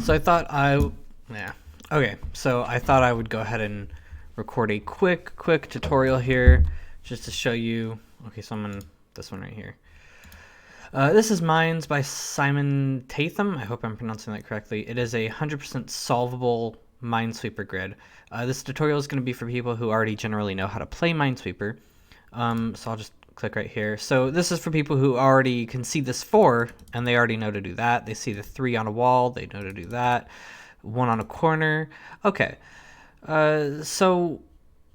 So I thought yeah. Okay, so I thought I would go ahead and record a quick tutorial here just to show you. Okay, so I'm on this one right here. This is Mines by Simon Tatham. I hope I'm pronouncing that correctly. It is a 100% solvable Minesweeper grid. This tutorial is going to be for people who already generally know how to play Minesweeper. So I'll just click right here. So this is for people who already can see this 4 and they already know to do that. They see the 3 on a wall, they know to do that. 1 on a corner. Okay, so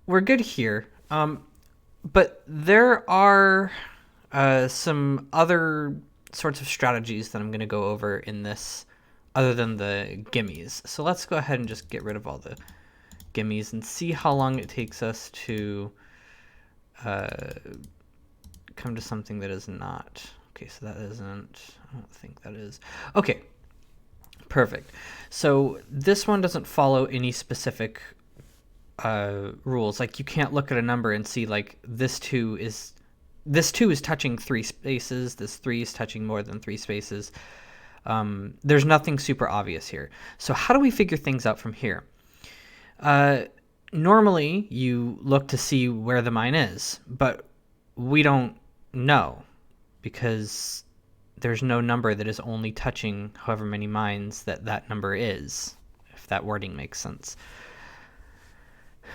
we're good here. But there are some other sorts of strategies that I'm going to go over in this other than the gimmies. So let's go ahead and just get rid of all the gimmies and see how long it takes us to come to something that is not. Okay, so that isn't, I don't think that is. Okay, perfect. So this one doesn't follow any specific rules. Like you can't look at a number and see like this 2 is touching 3 spaces, this 3 is touching more than 3 spaces. There's nothing super obvious here. So how do we figure things out from here? Normally you look to see where the mine is, but we don't know because there's no number that is only touching however many mines that number is, if that wording makes sense.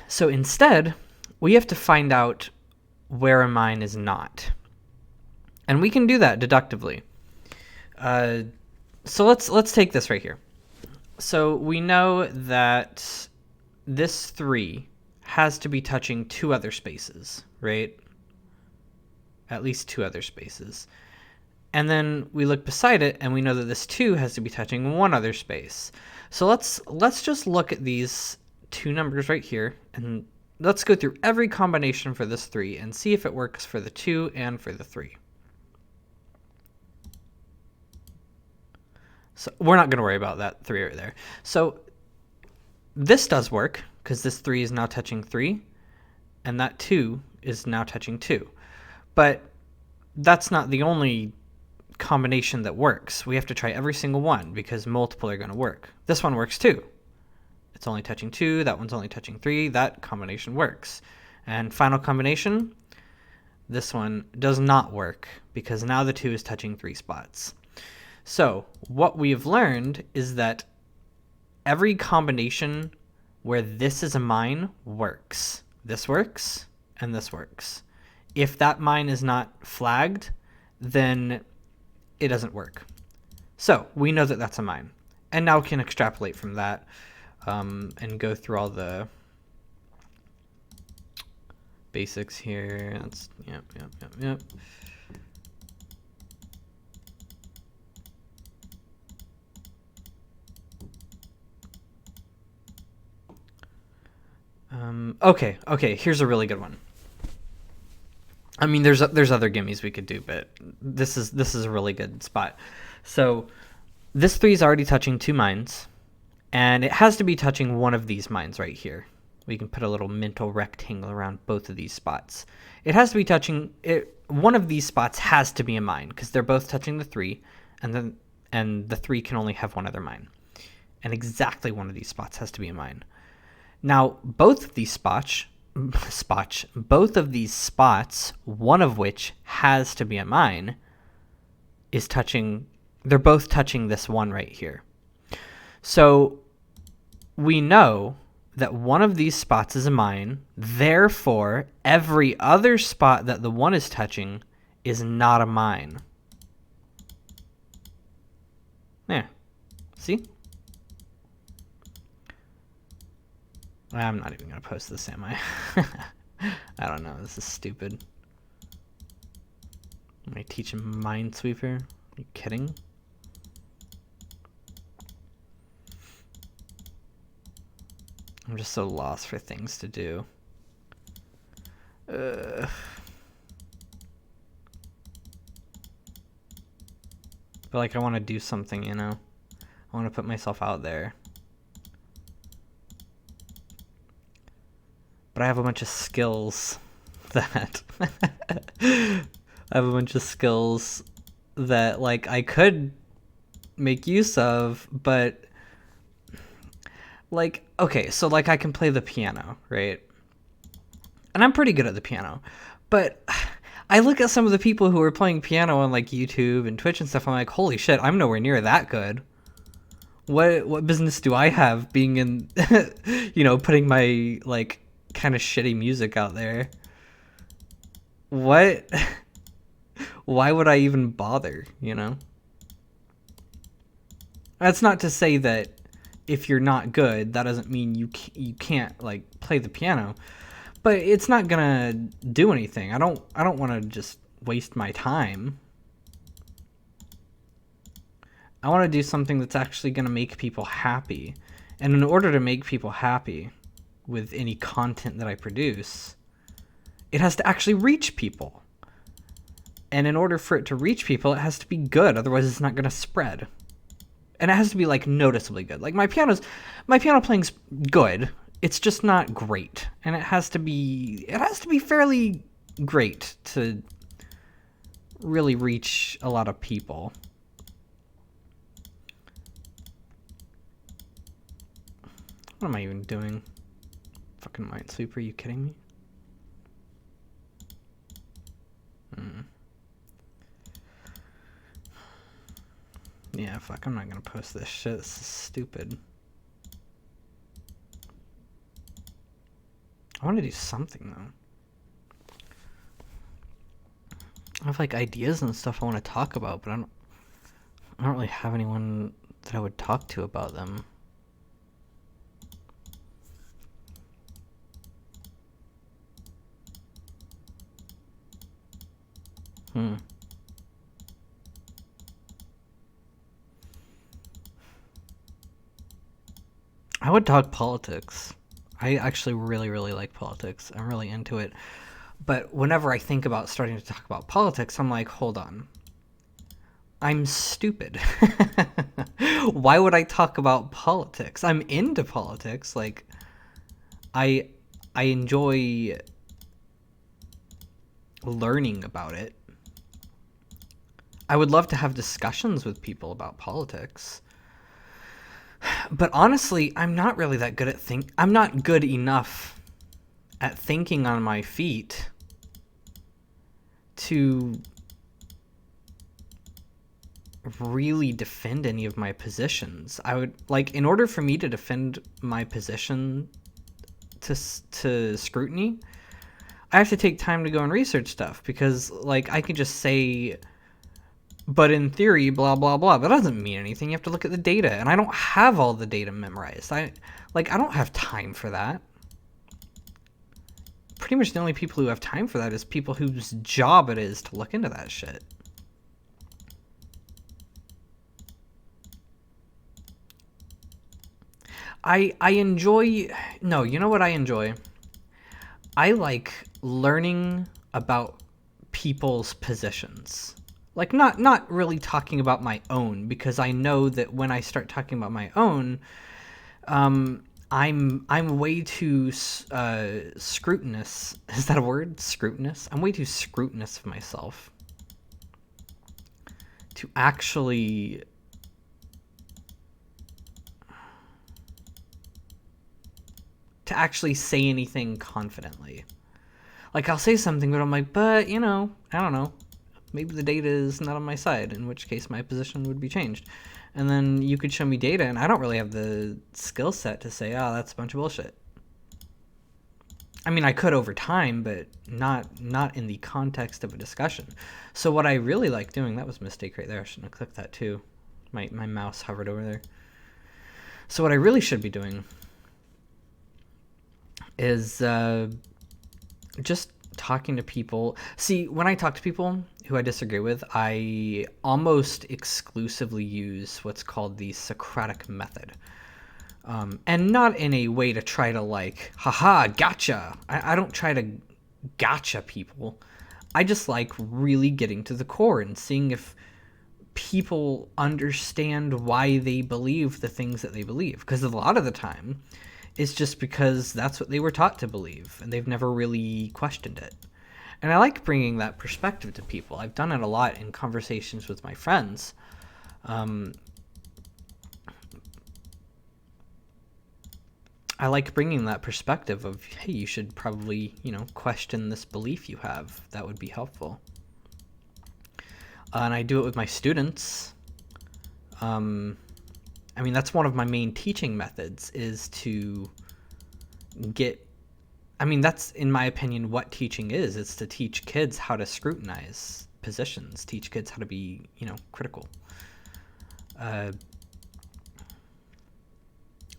So instead, we have to find out where a mine is not. And we can do that deductively. So let's take this right here. So we know that this 3 has to be touching 2 other spaces, right? At least 2 other spaces. And then we look beside it and we know that this 2 has to be touching 1 other space. So let's just look at these 2 numbers right here and let's go through every combination for this 3 and see if it works for the 2 and for the 3. So we're not going to worry about that 3 right there. So this does work because this 3 is now touching 3 and that 2 is now touching 2. But that's not the only combination that works. We have to try every single one because multiple are going to work. This one works too. It's only touching 2, that one's only touching 3, that combination works. And final combination, this one does not work because now the 2 is touching 3 spots. So what we've learned is that every combination where this is a mine works. This works, and this works. If that mine is not flagged, then it doesn't work. So we know that that's a mine. And now we can extrapolate from that. And go through all the basics here. That's yep. Okay. Here's a really good one. I mean, there's other gimmies we could do, but this is a really good spot. So this 3 is already touching 2 mines. And it has to be touching one of these mines right here. We can put a little mental rectangle around both of these spots. It has to be touching it. One of these spots has to be a mine because they're both touching the 3, and the 3 can only have one other mine. And exactly one of these spots has to be a mine. Now, both of these spots, one of which has to be a mine, is touching. They're both touching this one right here. So we know that one of these spots is a mine, therefore every other spot that the 1 is touching is not a mine. There. See? I'm not even going to post this, am I? I don't know. This is stupid. Am I teaching Minesweeper? Are you kidding? I'm just so lost for things to do. But like I want to do something, you know? I want to put myself out there. But I have a bunch of skills that like I could make use of, but Like, okay, so like I can play the piano, right? And I'm pretty good at the piano. But I look at some of the people who are playing piano on like YouTube and Twitch and stuff. I'm like, holy shit, I'm nowhere near that good. What business do I have being in, putting my like kind of shitty music out there? What? Why would I even bother? That's not to say that if you're not good, that doesn't mean you can't like play the piano. But it's not gonna do anything. I don't want to just waste my time. I want to do something that's actually gonna make people happy. And in order to make people happy with any content that I produce, it has to actually reach people. And in order for it to reach people, it has to be good. Otherwise, it's not gonna spread. And it has to be like noticeably good. Like my piano playing's good. It's just not great, and it has to be fairly great to really reach a lot of people. What am I even doing? Fucking Minesweeper, are you kidding me? Yeah, fuck, I'm not gonna post this shit. This is stupid. I want to do something, though. I have, like, ideas and stuff I want to talk about, but I don't really have anyone that I would talk to about them. I would talk politics. I actually really, really like politics. I'm really into it. But whenever I think about starting to talk about politics, I'm like, hold on. I'm stupid. Why would I talk about politics? I'm into politics. Like, I enjoy learning about it. I would love to have discussions with people about politics. But honestly, I'm not really that good at I'm not good enough at thinking on my feet to really defend any of my positions. I would like, in order for me to defend my position to scrutiny, I have to take time to go and research stuff, because like I could just say, but in theory, blah, blah, blah. That doesn't mean anything. You have to look at the data. And I don't have all the data memorized. I don't have time for that. Pretty much the only people who have time for that is people whose job it is to look into that shit. I enjoy... No, you know what I enjoy? I like learning about people's positions. Like, not really talking about my own, because I know that when I start talking about my own, I'm way too scrutinous. Is that a word? Scrutinous? I'm way too scrutinous of myself to actually say anything confidently. Like, I'll say something, but I'm like, but, I don't know. Maybe the data is not on my side, in which case my position would be changed. And then you could show me data, and I don't really have the skill set to say, oh, that's a bunch of bullshit. I mean, I could over time, but not in the context of a discussion. So what I really like doing, that was a mistake right there. I shouldn't have clicked that too. My mouse hovered over there. So what I really should be doing is just talking to people. See, when I talk to people who I disagree with, I almost exclusively use what's called the Socratic method. And not in a way to try to like, haha, gotcha. I don't try to gotcha people. I just like really getting to the core and seeing if people understand why they believe the things that they believe. Because a lot of the time, it's just because that's what they were taught to believe, and they've never really questioned it. And I like bringing that perspective to people. I've done it a lot in conversations with my friends. I like bringing that perspective of, hey, you should probably, question this belief you have. That would be helpful. And I do it with my students. That's one of my main teaching methods, is to that's, in my opinion, what teaching is. It's to teach kids how to scrutinize positions, teach kids how to be, critical.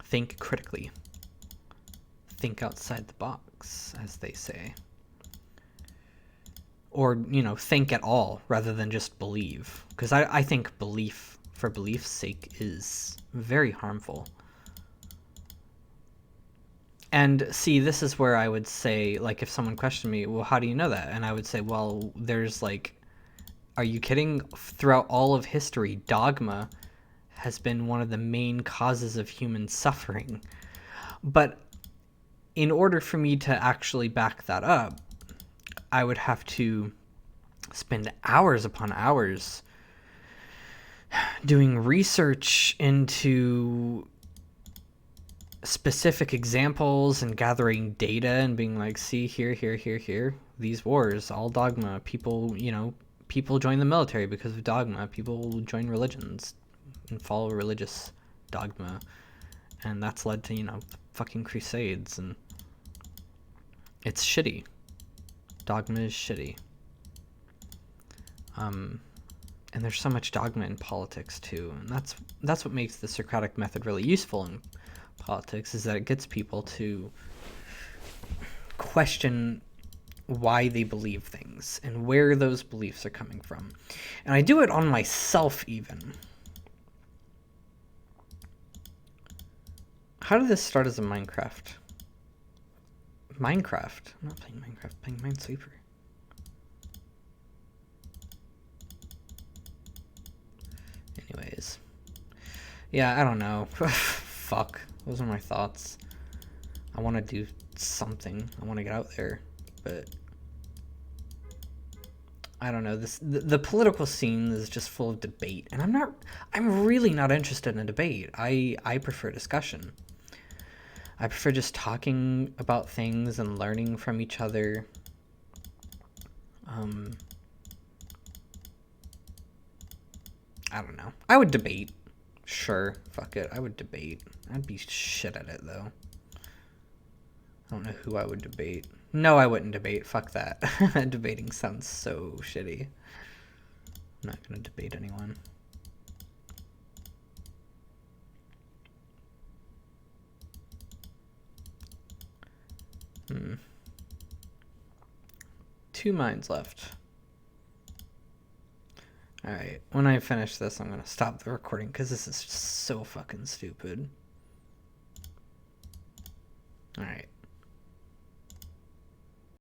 Think critically. Think outside the box, as they say. Or, think at all rather than just believe. Because I think belief for belief's sake is very harmful. And see, this is where I would say, like, if someone questioned me, well, how do you know that? And I would say, well, there's are you kidding? Throughout all of history, dogma has been one of the main causes of human suffering. But in order for me to actually back that up, I would have to spend hours upon hours doing research into specific examples and gathering data and being like, see, here, these wars, all dogma. People join the military because of dogma. People join religions and follow religious dogma. And that's led to, fucking crusades. And it's shitty. Dogma is shitty. And there's so much dogma in politics too. And that's what makes the Socratic method really useful in politics, is that it gets people to question why they believe things and where those beliefs are coming from. And I do it on myself even. How did this start as a Minecraft? I'm not playing Minecraft, I'm playing Minesweeper. Anyways. Yeah, I don't know. Fuck. Those are my thoughts. I want to do something. I want to get out there. But I don't know. The political scene is just full of debate. And I'm really not interested in a debate. I prefer discussion. I prefer just talking about things and learning from each other. I don't know. I would debate. Sure, fuck it. I would debate. I'd be shit at it, though. I don't know who I would debate. No, I wouldn't debate. Fuck that. Debating sounds so shitty. I'm not gonna debate anyone. 2 mines left. Alright, when I finish this, I'm gonna stop the recording because this is just so fucking stupid. Alright.